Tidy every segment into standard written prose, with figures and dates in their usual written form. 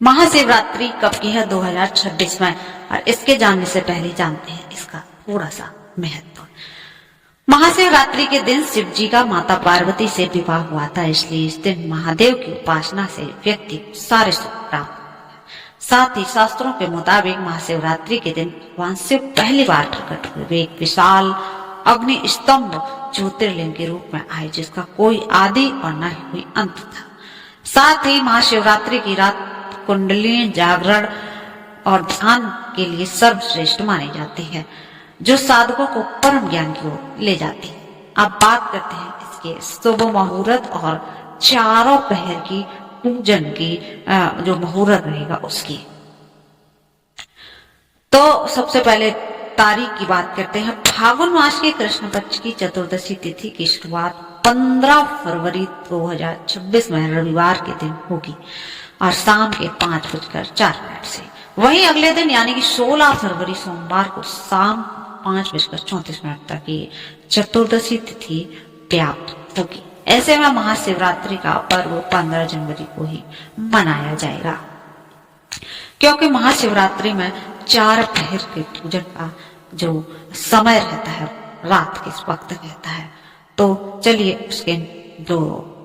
महाशिवरात्रि कब की है? 2026 में। और इसके जानने से पहले जानते हैं इसका थोड़ा सा महत्व। महाशिवरात्रि के दिन शिव जी का माता पार्वती से विवाह हुआ था, इसलिए इस दिन महादेव की उपासना से व्यक्ति को सारे सुख प्राप्त होते हैं। साथ ही शास्त्रों के मुताबिक महाशिवरात्रि के दिन भगवान शिव पहली बार प्रकट हुए। वे एक विशाल अग्नि स्तंभ ज्योतिर्लिंग के रूप में आए, जिसका कोई आदि और न ही कोई अंत था। साथ ही महाशिवरात्रि की रात कुंडली जागरण और ध्यान के लिए सर्वश्रेष्ठ मानी जाती है, जो साधकों को परम ज्ञान की ओर ले जाती है। अब बात करते हैं इसके शुभ मुहूर्त और चारों पहर की पूजन की जो मुहूर्त रहेगा उसकी। तो सबसे पहले तारीख की बात करते हैं। फागुन मास के कृष्ण पक्ष की चतुर्दशी तिथि की शुरुआत 15 फरवरी 2026 में रविवार के दिन होगी और शाम के 5:04 से। वहीं अगले दिन यानी कि 16 फरवरी सोमवार को शाम 5:34 तक ये चतुर्दशी तिथि व्याप्त होगी। ऐसे में महाशिवरात्रि का पर्व 15 जनवरी को ही मनाया जाएगा, क्योंकि महाशिवरात्रि में 4 पहर के पूजन का जो समय रहता है रात के वक्त रहता है। तो चलिए उसके जो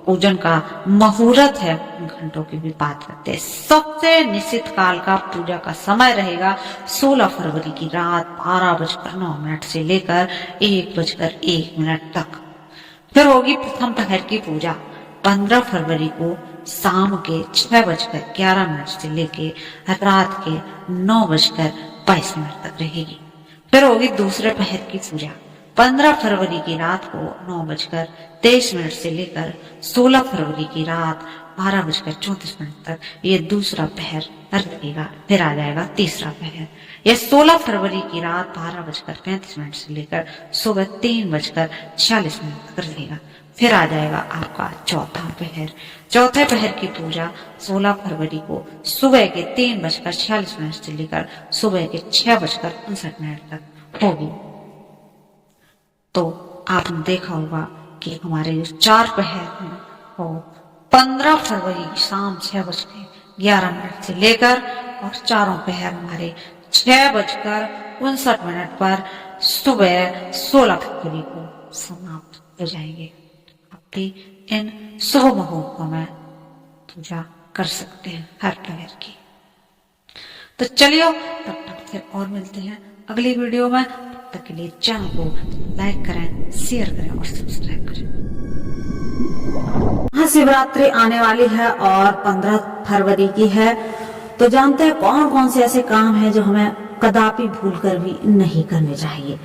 पूजन का मुहूर्त है घंटों की भी बात करते हैं। सबसे निश्चित काल का पूजा का समय रहेगा 16 फरवरी की रात 12:09 से लेकर 1:01 तक। फिर होगी प्रथम पहर की पूजा 15 फरवरी को शाम के 6:11 से लेके रात के 9:22 तक रहेगी। फिर होगी दूसरे पहर की पूजा 15 फरवरी की रात को 9:23 से लेकर 16 फरवरी की रात 12:34 तक ये दूसरा पहर रहेगा। फिर आ जाएगा तीसरा पहर, यह 16 फरवरी की रात 12:35 से लेकर सुबह 3:46 तक रहेगा। फिर आ जाएगा आपका चौथा पहर। चौथे पहर की पूजा 16 फरवरी को सुबह के 3:46 से लेकर सुबह के 6:59 तक होगी। तो आपने देखा होगा कि हमारे जो 4 पहर हैं वो 15 फरवरी शाम 6:11 से लेकर और चारों पहर हमारे 6:59 पर सुबह 16 फरवरी को समाप्त हो जाएंगे। आप भी इन शुभ मुहूर्तों में पूजा कर सकते हैं हर पहर की। तो चलिए तब तक फिर और मिलते हैं अगली वीडियो में। तब तक के लिए चैनल को लाइक करें, शेयर करें और सब्सक्राइब करें। महाशिवरात्रि आने वाली है और 15 फरवरी की है। तो जानते हैं कौन कौन से ऐसे काम हैं जो हमें कदापि भूलकर भी नहीं करने चाहिए।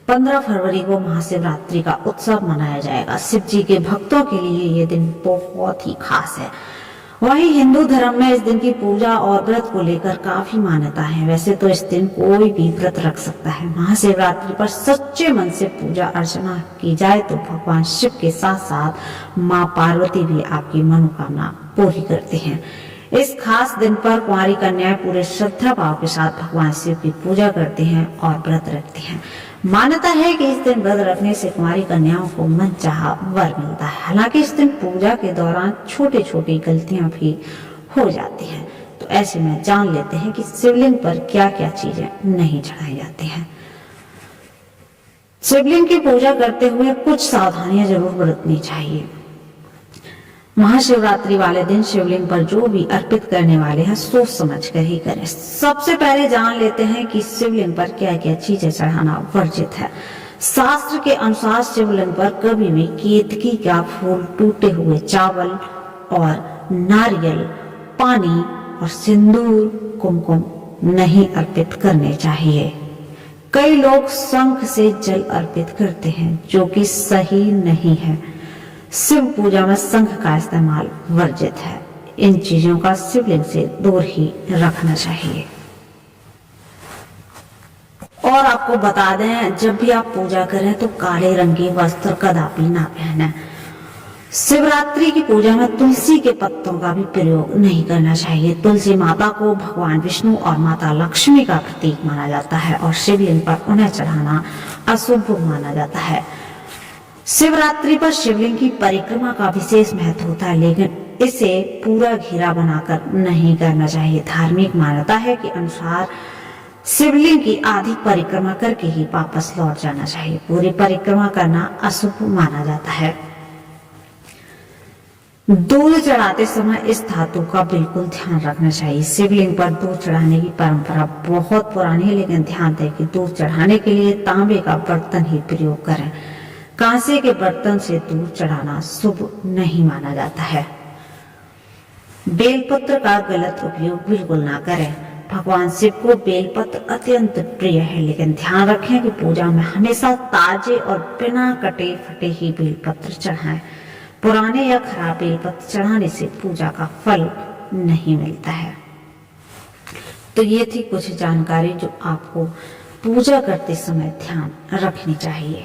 15 फरवरी को महाशिवरात्रि का उत्सव मनाया जाएगा। शिव जी के भक्तों के लिए ये दिन बहुत ही खास है। वहीं हिंदू धर्म में इस दिन की पूजा और व्रत को लेकर काफी मान्यता है। वैसे तो इस दिन कोई भी व्रत रख सकता है। महाशिवरात्रि पर सच्चे मन से पूजा अर्चना की जाए तो भगवान शिव के साथ साथ माँ पार्वती भी आपकी मनोकामना पूरी करते हैं। इस खास दिन पर कुंवारी कन्याएं पूरे श्रद्धा भाव के साथ भगवान शिव की पूजा करते हैं और व्रत रखते हैं। मान्यता है कि इस दिन व्रत रखने से कुंवारी कन्याओं को मनचाहा वर मिलता है। हालांकि इस दिन पूजा के दौरान छोटी छोटी गलतियां भी हो जाती हैं। तो ऐसे में जान लेते हैं कि शिवलिंग पर क्या क्या चीजें नहीं चढ़ाई जाती हैं। शिवलिंग की पूजा करते हुए कुछ सावधानियां जरूर बरतनी चाहिए। महाशिवरात्रि वाले दिन शिवलिंग पर जो भी अर्पित करने वाले हैं सोच समझ कर ही करें। सबसे पहले जान लेते हैं कि शिवलिंग पर क्या क्या चीजें चढ़ाना वर्जित है। शास्त्र के अनुसार शिवलिंग पर कभी भी केतकी का फूल, टूटे हुए चावल और नारियल, पानी और सिंदूर, कुमकुम नहीं अर्पित करने चाहिए। कई लोग शंख से जल अर्पित करते हैं, जो कि सही नहीं है। शिव पूजा में शंख का इस्तेमाल वर्जित है। इन चीजों का शिवलिंग से दूर ही रखना चाहिए। और आपको बता दें, जब भी आप पूजा करें तो काले रंग के वस्त्र कदापि ना पहने। शिवरात्रि की पूजा में तुलसी के पत्तों का भी प्रयोग नहीं करना चाहिए। तुलसी माता को भगवान विष्णु और माता लक्ष्मी का प्रतीक माना जाता है और शिवलिंग पर उन्हें चढ़ाना अशुभ माना जाता है। शिवरात्रि पर शिवलिंग की परिक्रमा का विशेष महत्व होता है, लेकिन इसे पूरा घेरा बनाकर नहीं करना चाहिए। धार्मिक मान्यता है कि अनुसार शिवलिंग की आधी परिक्रमा करके ही वापस लौट जाना चाहिए। पूरी परिक्रमा करना अशुभ माना जाता है। दूध चढ़ाते समय इस धातु का बिल्कुल ध्यान रखना चाहिए। शिवलिंग पर दूध चढ़ाने की परंपरा बहुत पुरानी है, लेकिन ध्यान दें कि दूध चढ़ाने के लिए तांबे का बर्तन ही प्रयोग करें। कांसे के बर्तन से दूध चढ़ाना शुभ नहीं माना जाता है। बेलपत्र का गलत उपयोग बिल्कुल ना करें। भगवान शिव को बेलपत्र अत्यंत प्रिय है, लेकिन ध्यान रखें कि पूजा में हमेशा ताजे और बिना कटे फटे ही बेलपत्र चढ़ाएं। पुराने या खराब बेलपत्र चढ़ाने से पूजा का फल नहीं मिलता है। तो ये थी कुछ जानकारी जो आपको पूजा करते समय ध्यान रखनी चाहिए।